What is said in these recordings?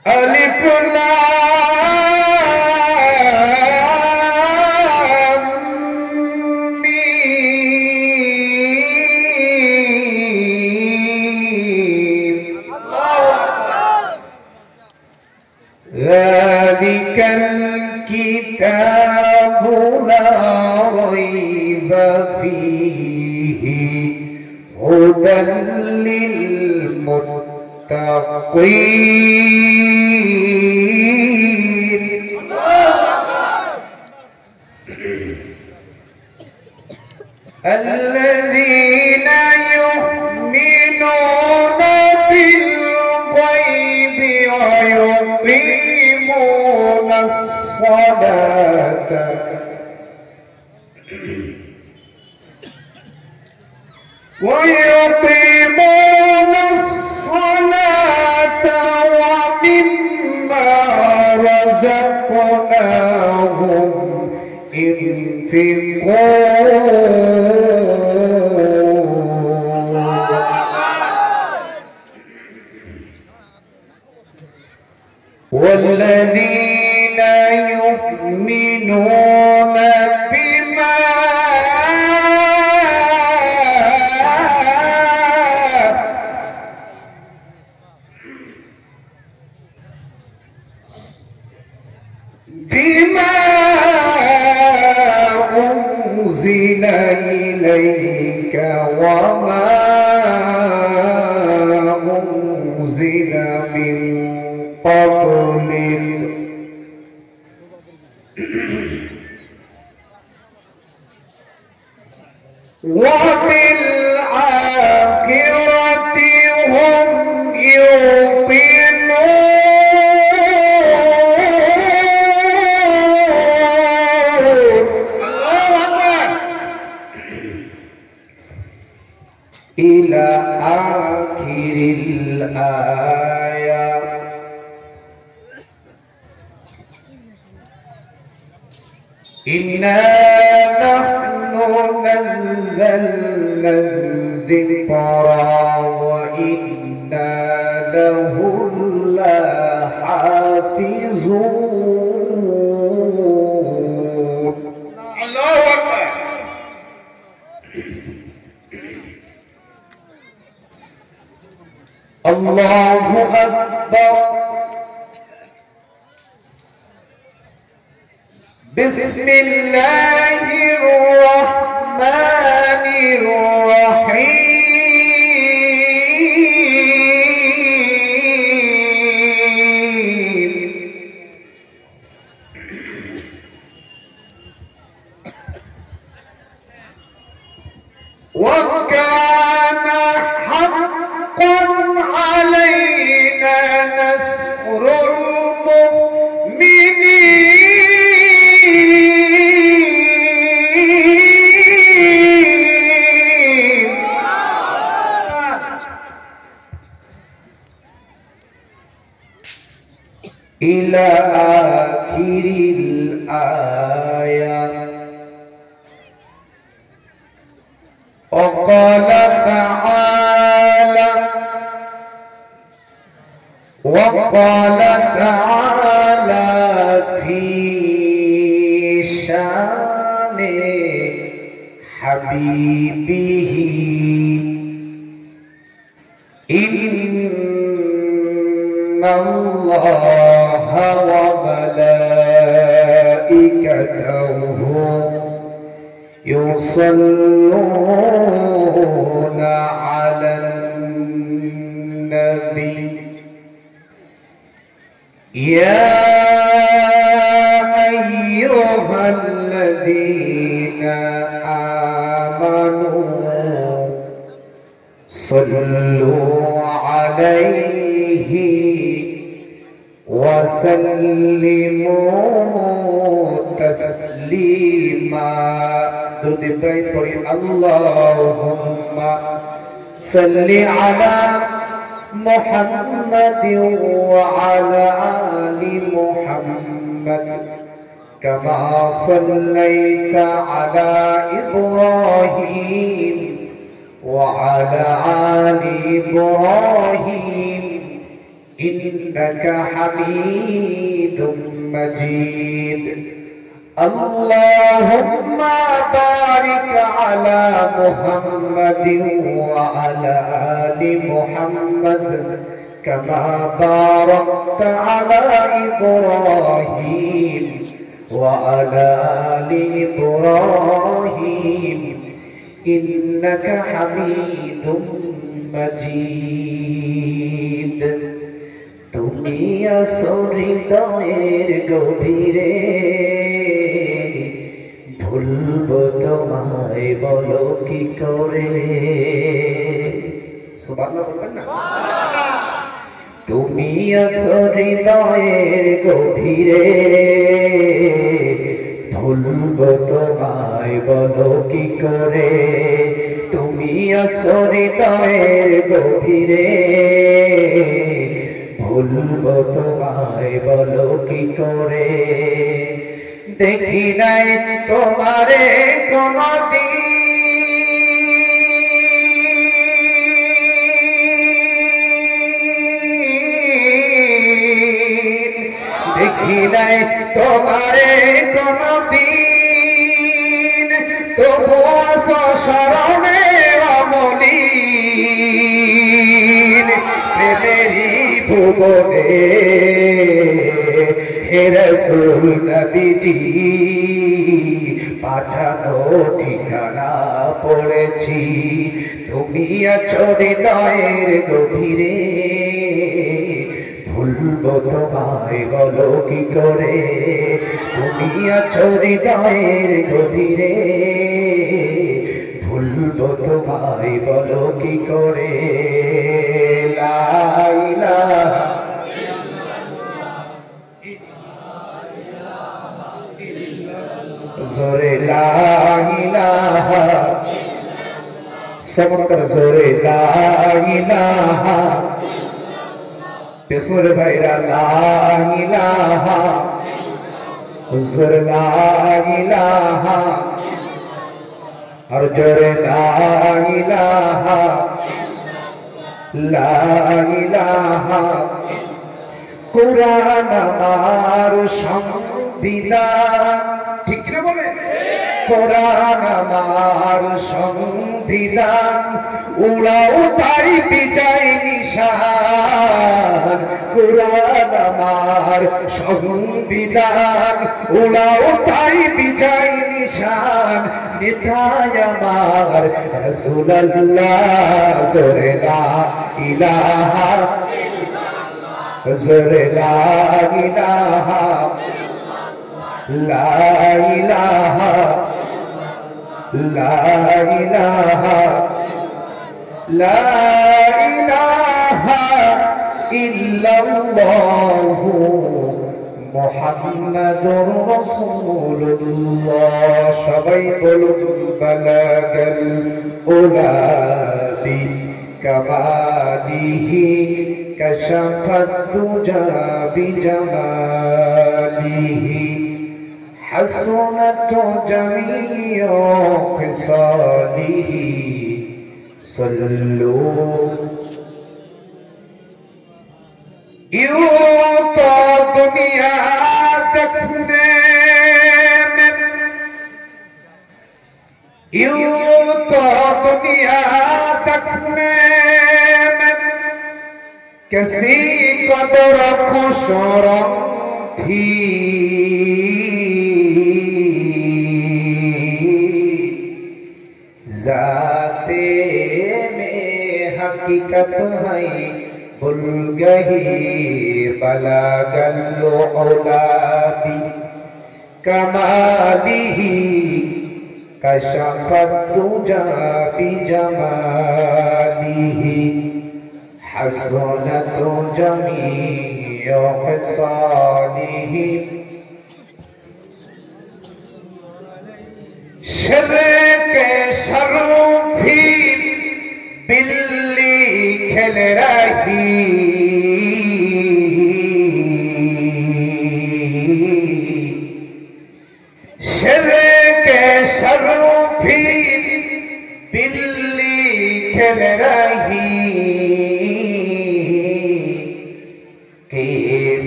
ألف لام ميم الله أكبر ذلك الكتاب لا ريب فيه هدى للمتقين الذين يؤمنون بالغيب ويقيمون الصلاة ومما رزقناهم ينفقون والذين يؤمنون بما أنزل إليك وما أنزل من قبلك وبالآخرة هم يوقنون إلى آخر الآية إنا نحن نزلنا الذكر وإنا له لحافظون الله أكبر الله أكبر بسم الله الرحمن الرحيم وكان حقا علينا نصر المؤمنين إلى آخر الآية وقال تعالى في شان حبيبه إن الله وملائكته يصلون على النبي يا أيها الذين آمنوا صلوا عليه وسلموا تسليما درود إبراهيم পড়ি اللهم صل على محمد وعلى آل محمد كما صليت على إبراهيم وعلى آل إبراهيم إنك حميد مجيد اللهم بارك على محمد وعلى آل محمد كما باركت على إبراهيم وعلى آل إبراهيم إنك حميد مجيد তুমি আছো হৃদয়ের গভীরে ভুলবো তোমায় বলো কি করে সুবহানাল্লাহ বলবেন না তুমি আছো হৃদয়ের গভীরে ভুলবো তোমায় বলো কি করে তুমি আছো হৃদয়ের গভীরে ভুলবো তোমায় বলো কি করে দেখি নাই তোমারে কোনদিন দেখি নাই তোমারে কোনদিন তবু আছো স্মরণে অমলিন প্রেমেরই ভুবনে হে রাসূল নবীজি পাঠানো ঠিকানা পড়েছি তুমি আছো হৃদয়ের গভীরে ভুলবো তোমায় বলো কি করে তুমি আছো হৃদয়ের গভীরে ভুলবো তোমায় বলো কি করে লা ইলাহা জোরে লা ইলাহা সমকর জোরে লা ইলাহা পেছনের ভাইরা লা ইলাহা হুজুর লা ইলাহা আর জোরে লা ইলাহা লা ইলাহা কুরআন আমার সংবিধান ঠিক না বলে কুরআন আমার সংবিধান উড়াও তাই বিজয় নিশান কুরআন আমার সংবিধান উড়াও তাই বিজয় নিশান নেতায় আমার রাসূলুল্লাহ জোরে লা ইলাহা জোরে লা ইলাহা লা ইলাহা লা ইলাহা লা ইলাহা ইল্লাল্লাহু মুহাম্মাদুর রাসূলুল্লাহ সবাই বলুন বালাগাল উলা বি কামালিহি কাশাফাত দুজা বিজামালিহি حسنت جميع خصاله صلوا यूं तो दुनिया देखने में यूं तो दुनिया देखने में किसी कदर खुशरम थी जाते में हकीकत है भूल गई बलागल औलादी कमालिही कशफत दुजा बिजमालिही हसनत जमीअ खिसालिही शर के शरूफी बिल्ली खेल रही शर के शरूफी बिल्ली खेल रही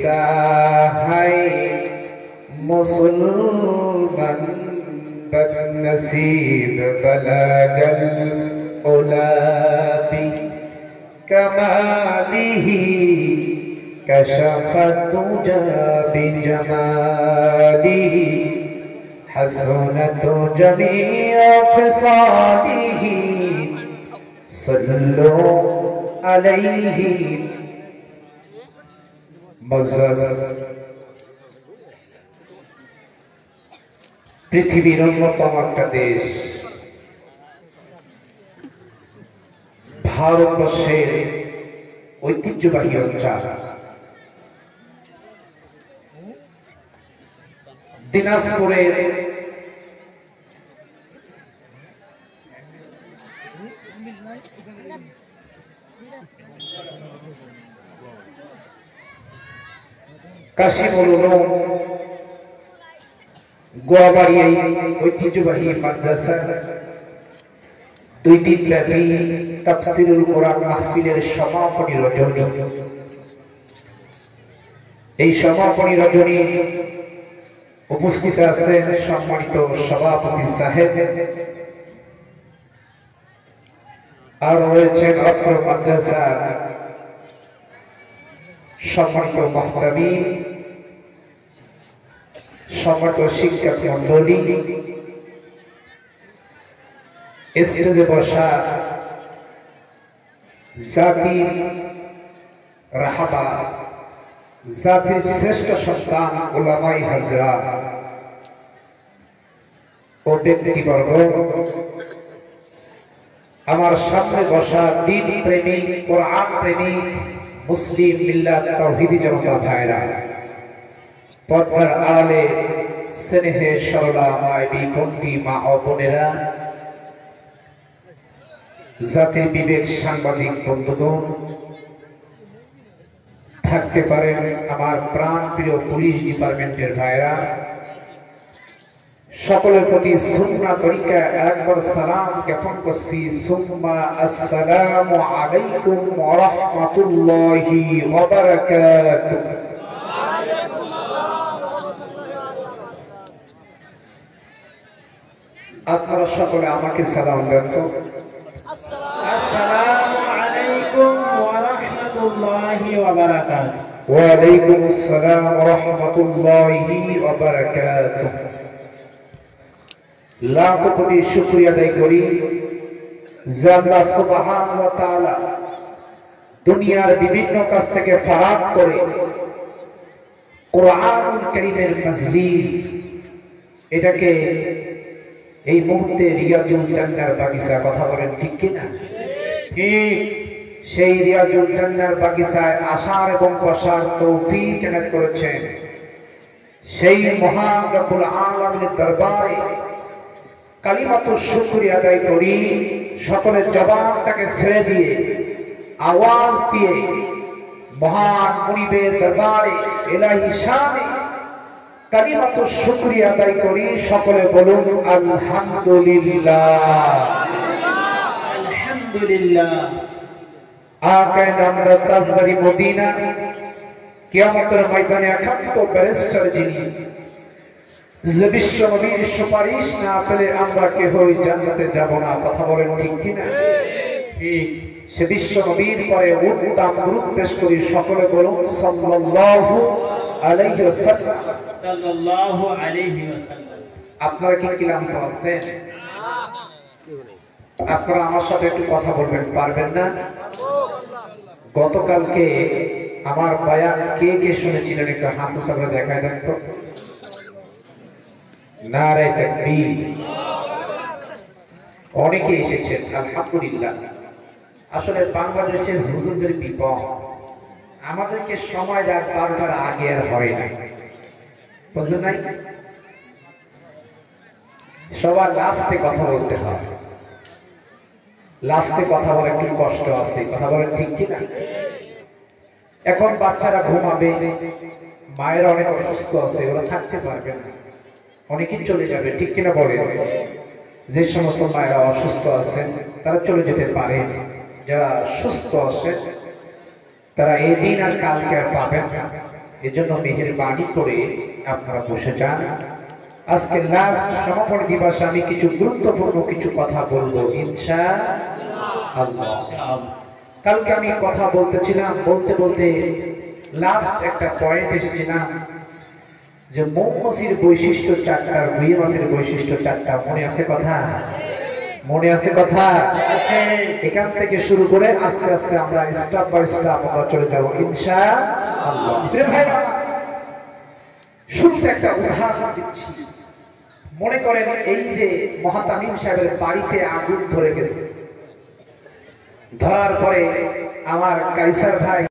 साहाय मुसलमान बदनसीब बलगल उलाबी कमालिही कशफत तुजा बिजमालिही हसनत जमीअ खिसालिही सल्लु अलैहि मज़्ज़ज़। पृथ्वीर अन्यतम एक देश भारतवर्षेर ऐतिह्यबाही अंचल दिनाजपुरेर काशिमुल उलूम गोवाबाड़ी ऐतिह्यबाही माद्रासा 2 दिन ব্যাপী তাফসীরুল কোরআন মাহফিলের সমাপনী রজনী। এই সমাপনী রজনী উপস্থিত আছেন সম্মানিত সভাপতি সাহেব, আর রয়েছেন অত্র মাদ্রাসার সম্মানিত মুহতামিম, সম্মানিত শিক্ষক মণ্ডলী, স্টেজে বসা জাতির রাহাবা, জাতির শ্রেষ্ঠ সন্তান উলামায়ে হাজরাত ও ব্যক্তিবর্গ, আমার সামনে বসা দ্বীন প্রেমিক, কোরআন প্রেমিক, মুসলিম মিল্লাত তাওহীদি জনতা ভাইরা, পর্দার আড়ালে স্নেহে সরলা মায়াবী কণ্ঠী মা ও বোনেরা, জাতির বিবেক সাংবাদিক বন্ধুগণ, থাকতে পারেন আমার প্রাণ প্রিয় পুলিশ ডিপার্টমেন্টের ভাইরা, সকলের প্রতি সুন্নাহ তরিকা আরেকবার সালাম জ্ঞাপন করছি। সুম্মা আসসালামু আলাইকুম ওয়া রাহমাতুল্লাহি ওয়া বারাকাতুহু। আপনারা সকলে আমাকে সালাম দেন তো। আসসালামু আলাইকুম ওয়া রাহমাতুল্লাহি ওয়া বারাকাতুহু। ওয়া আলাইকুম আসসালাম ওয়া রাহমাতুল্লাহি ওয়া বারাকাতুহু। লাখ কোটি শুকরিয়া আদায় করি যে আল্লাহ সুবহানাহু ওয়া তাআলা দুনিয়ার বিভিন্ন কাজ থেকে ফারাক করে কোরআনুল কারীমের মজলিস, এটাকে এই মুহূর্তে রিয়াজুল জান্নার বাগিচা, কথা বলেন ঠিক কিনা? ঠিক। সেই রিয়াজুল জান্নার বাগিচায় আসার এবং বসার তৌফিক এনায়েত করেছেন সেই মহান রব্বুল আলামিনের দরবারে কালিমাতুশ শুকরিয়া আদায় করি। সকলের জবানটাকে ছেড়ে দিয়ে আওয়াজ দিয়ে মহান মুনিবের দরবারে ইলাহি শানে কালিমাতুশ শুকরিয়া আদায় করি। সকলে বলুন আলহামদুলিল্লাহ। আলহামদুলিল্লাহ। আকায়ে নামদার তাজদারি মদিনা, কিয়ামতের ময়দানে একান্ত ব্যারিস্টার যিনি, যে বিশ্ব নবীর সুপারিশ না পেলে আমরা কেহই জান্নাতে যাব না, কথা বলেন ঠিক কিনা? ঠিক। সে বিশ্ব নবীর পরে উত্তম দুরূদ পেশ করি। সকলে বলুন সাল্লাল্লাহু আলাইহি ওয়াসাল্লাম। সাল্লাল্লাহু আলাইহি ওয়াসাল্লাম। আপনারা কি ক্লান্ত আছেন? আপনারা আমার সাথে একটু কথা বলবেন, পারবেন না? গতকালকে আমার বয়ান কে কে শুনেছিলেন একটু হাত উঁচা দেখায় দেন তো। নারে তাকবীর। অনেকে এসেছেন, আলহামদুলিল্লাহ। আসলে বাংলাদেশের হুজুরদের বিপদ, আমাদেরকে সময় রাত 12টার আগে আর হয় না, বুঝলেন নাই? সবার লাস্টে কথা বলতে হয়, লাস্টে কথা বলা একটু কষ্ট আছে, কথা বলেন ঠিক কিনা? এখন বাচ্চারা ঘুমাবে, মায়েরা অনেক অসুস্থ আছে, ওরা থাকতে পারবে না, অনেকেই চলে যাবে, ঠিক কিনা বলেন? যে সমস্ত মায়েরা অসুস্থ আছেন তারা চলে যেতে পারে, যারা সুস্থ আছে তারা এই দিন আর কালকে আর পাবেন না। এজন্য মেহেরবানি করে আপনারা বসে যান। আজকে লাস্ট সমাপনী দিবসে আমি কিছু গুরুত্বপূর্ণ কিছু কথা বলবো ইনশাআল্লাহ। কালকে আমি কথা বলতেছিলাম, বলতে বলতে লাস্ট একটা পয়েন্ট এসেছিলাম যে মৌমাছির বৈশিষ্ট্য চারটা, রুই মাছের বৈশিষ্ট্য চারটা। মনে আছে কথা? মনে আছে কথা? এখান থেকে শুরু করে আস্তে আস্তে আমরা স্টেপ বাই স্টেপ আমরা চলে যাবো ইনশাআল্লাহ। ভাইরা, শুরুতে একটা উদাহরণ দিচ্ছি। মনে করেন এই যে মহাতামিম সাহেবের বাড়িতে আগুন ধরে গেছে, ধরার পরে আমার কাইসার ভাই